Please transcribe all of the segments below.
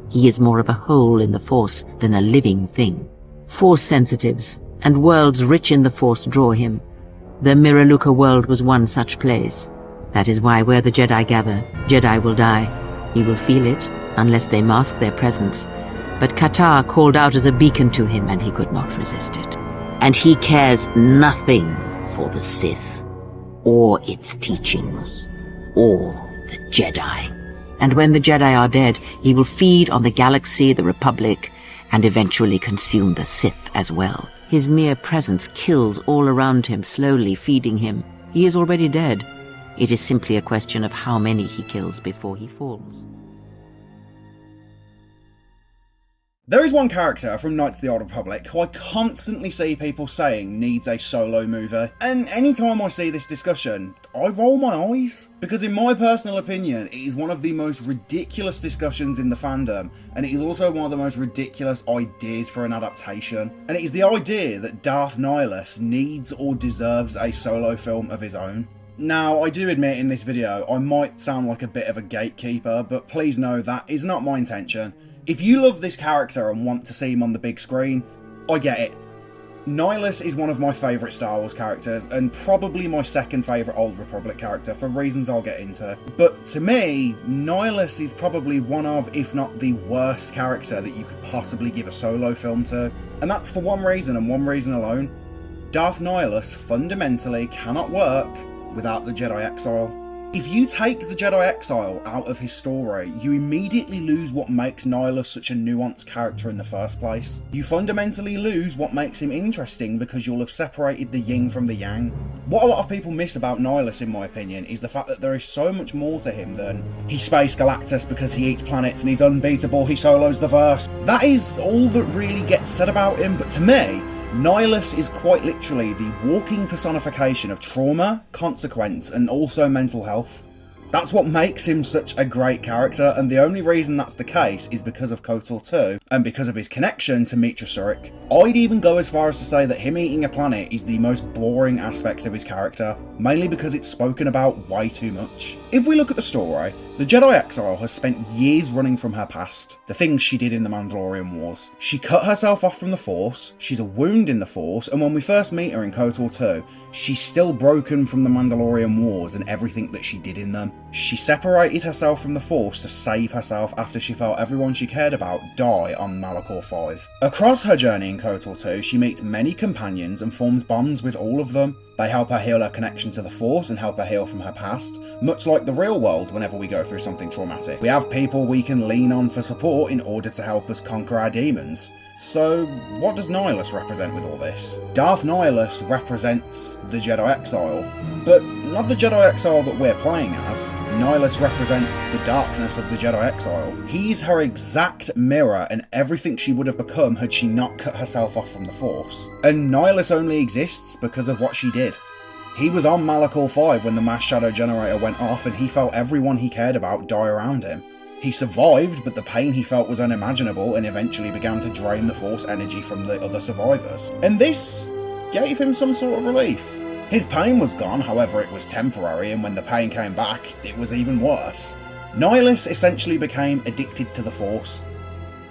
He is more of a hole in the Force than a living thing. Force sensitives and worlds rich in the Force draw him. The Miraluka world was one such place. That is why where the Jedi gather, Jedi will die. He will feel it, unless they mask their presence. But Katar called out as a beacon to him, and he could not resist it. And he cares nothing for the Sith, or its teachings, or the Jedi. And when the Jedi are dead, he will feed on the galaxy, the Republic, and eventually consume the Sith as well. His mere presence kills all around him, slowly feeding him. He is already dead. It is simply a question of how many he kills before he falls. There is one character from Knights of the Old Republic who I constantly see people saying needs a solo movie, and anytime I see this discussion, I roll my eyes, because in my personal opinion, it is one of the most ridiculous discussions in the fandom, and it is also one of the most ridiculous ideas for an adaptation, and it is the idea that Darth Nihilus needs or deserves a solo film of his own. Now, I do admit in this video, I might sound like a bit of a gatekeeper, but please know that is not my intention. If you love this character and want to see him on the big screen, I get it. Nihilus is one of my favourite Star Wars characters, and probably my second favourite Old Republic character, for reasons I'll get into. But to me, Nihilus is probably one of, if not the worst character that you could possibly give a solo film to. And that's for one reason, and one reason alone. Darth Nihilus fundamentally cannot work without the Jedi Exile. If you take the Jedi Exile out of his story, you immediately lose what makes Nihilus such a nuanced character in the first place. You fundamentally lose what makes him interesting because you'll have separated the yin from the yang. What a lot of people miss about Nihilus, in my opinion, is the fact that there is so much more to him than he's Space Galactus because he eats planets and he's unbeatable, he solos the verse. That is all that really gets said about him, but to me, Nihilus is quite literally the walking personification of trauma, consequence, and also mental health. That's what makes him such a great character, and the only reason that's the case is because of KOTOR 2, and because of his connection to Meetra Surik. I'd even go as far as to say that him eating a planet is the most boring aspect of his character, mainly because it's spoken about way too much. If we look at the story, the Jedi Exile has spent years running from her past, the things she did in the Mandalorian Wars. She cut herself off from the Force, she's a wound in the Force, and when we first meet her in KOTOR 2, she's still broken from the Mandalorian Wars and everything that she did in them. She separated herself from the Force to save herself after she felt everyone she cared about die on Malachor 5. Across her journey in KOTOR 2, she meets many companions and forms bonds with all of them. They help her heal her connection to the Force and help her heal from her past, much like the real world whenever we go through something traumatic. We have people we can lean on for support in order to help us conquer our demons. So, what does Nihilus represent with all this? Darth Nihilus represents the Jedi Exile, but not the Jedi Exile that we're playing as. Nihilus represents the darkness of the Jedi Exile. He's her exact mirror and everything she would have become had she not cut herself off from the Force. And Nihilus only exists because of what she did. He was on Malachor 5 when the mass shadow generator went off and he felt everyone he cared about die around him. He survived, but the pain he felt was unimaginable and eventually began to drain the Force energy from the other survivors. And this gave him some sort of relief. His pain was gone, however it was temporary, and when the pain came back, it was even worse. Nihilus essentially became addicted to the Force.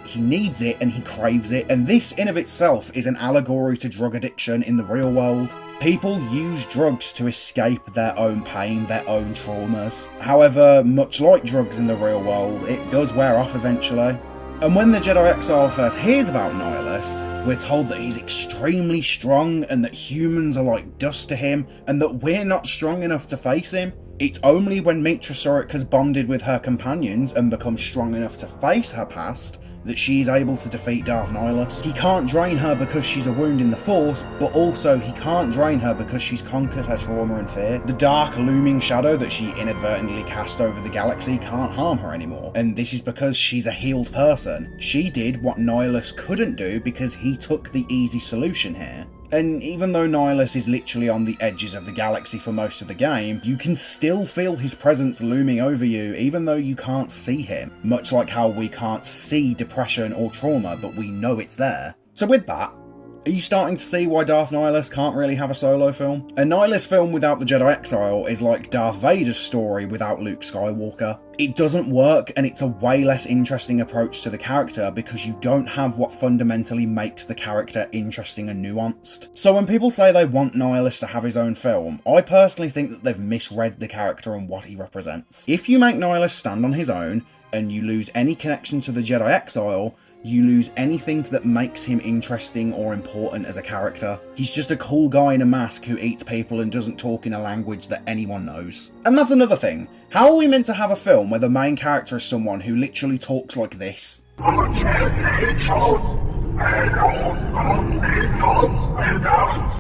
He needs it and he craves it, and this in of itself is an allegory to drug addiction in the real world. People use drugs to escape their own pain, their own traumas. However, much like drugs in the real world, it does wear off eventually. And when the Jedi Exile first hears about Nihilus, we're told that he's extremely strong and that humans are like dust to him and that we're not strong enough to face him. It's only when Meetra Surik has bonded with her companions and become strong enough to face her past that she is able to defeat Darth Nihilus. He can't drain her because she's a wound in the Force, but also he can't drain her because she's conquered her trauma and fear. The dark looming shadow that she inadvertently cast over the galaxy can't harm her anymore, and this is because she's a healed person. She did what Nihilus couldn't do because he took the easy solution here. And even though Nihilus is literally on the edges of the galaxy for most of the game, you can still feel his presence looming over you even though you can't see him. Much like how we can't see depression or trauma, but we know it's there. So with that, Are you starting to see why Darth Nihilus can't really have a solo film? A Nihilus film without the Jedi Exile is like Darth Vader's story without Luke Skywalker. It doesn't work, and it's a way less interesting approach to the character because you don't have what fundamentally makes the character interesting and nuanced. So when people say they want Nihilus to have his own film, I personally think that they've misread the character and what he represents. If you make Nihilus stand on his own, and you lose any connection to the Jedi Exile, you lose anything that makes him interesting or important as a character. He's just a cool guy in a mask who eats people and doesn't talk in a language that anyone knows. And that's another thing. How are we meant to have a film where the main character is someone who literally talks like this?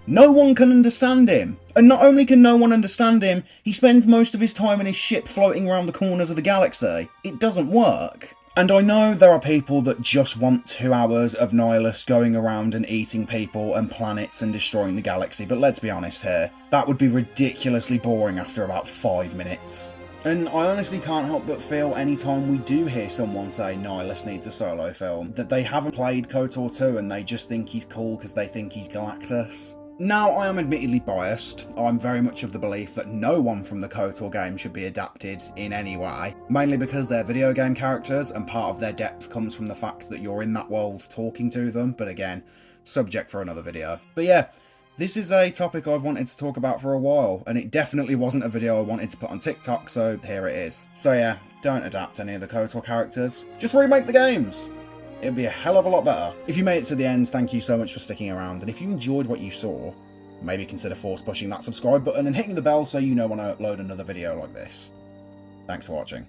No one can understand him. And not only can no one understand him, he spends most of his time in his ship floating around the corners of the galaxy. It doesn't work. And I know there are people that just want 2 hours of Nihilus going around and eating people and planets and destroying the galaxy, but let's be honest here, that would be ridiculously boring after about 5 minutes. And I honestly can't help but feel anytime we do hear someone say Nihilus needs a solo film, that they haven't played KOTOR 2 and they just think he's cool because they think he's Galactus. Now, I am admittedly biased. I'm very much of the belief that no one from the KOTOR game should be adapted in any way, mainly because they're video game characters and part of their depth comes from the fact that you're in that world talking to them, but again, subject for another video. But yeah, this is a topic I've wanted to talk about for a while, and it definitely wasn't a video I wanted to put on TikTok, so here it is. So yeah, don't adapt any of the KOTOR characters, just remake the games. It'd be a hell of a lot better. If you made it to the end, thank you so much for sticking around, and if you enjoyed what you saw, maybe consider force pushing that subscribe button and hitting the bell so you know when I upload another video like this. Thanks for watching.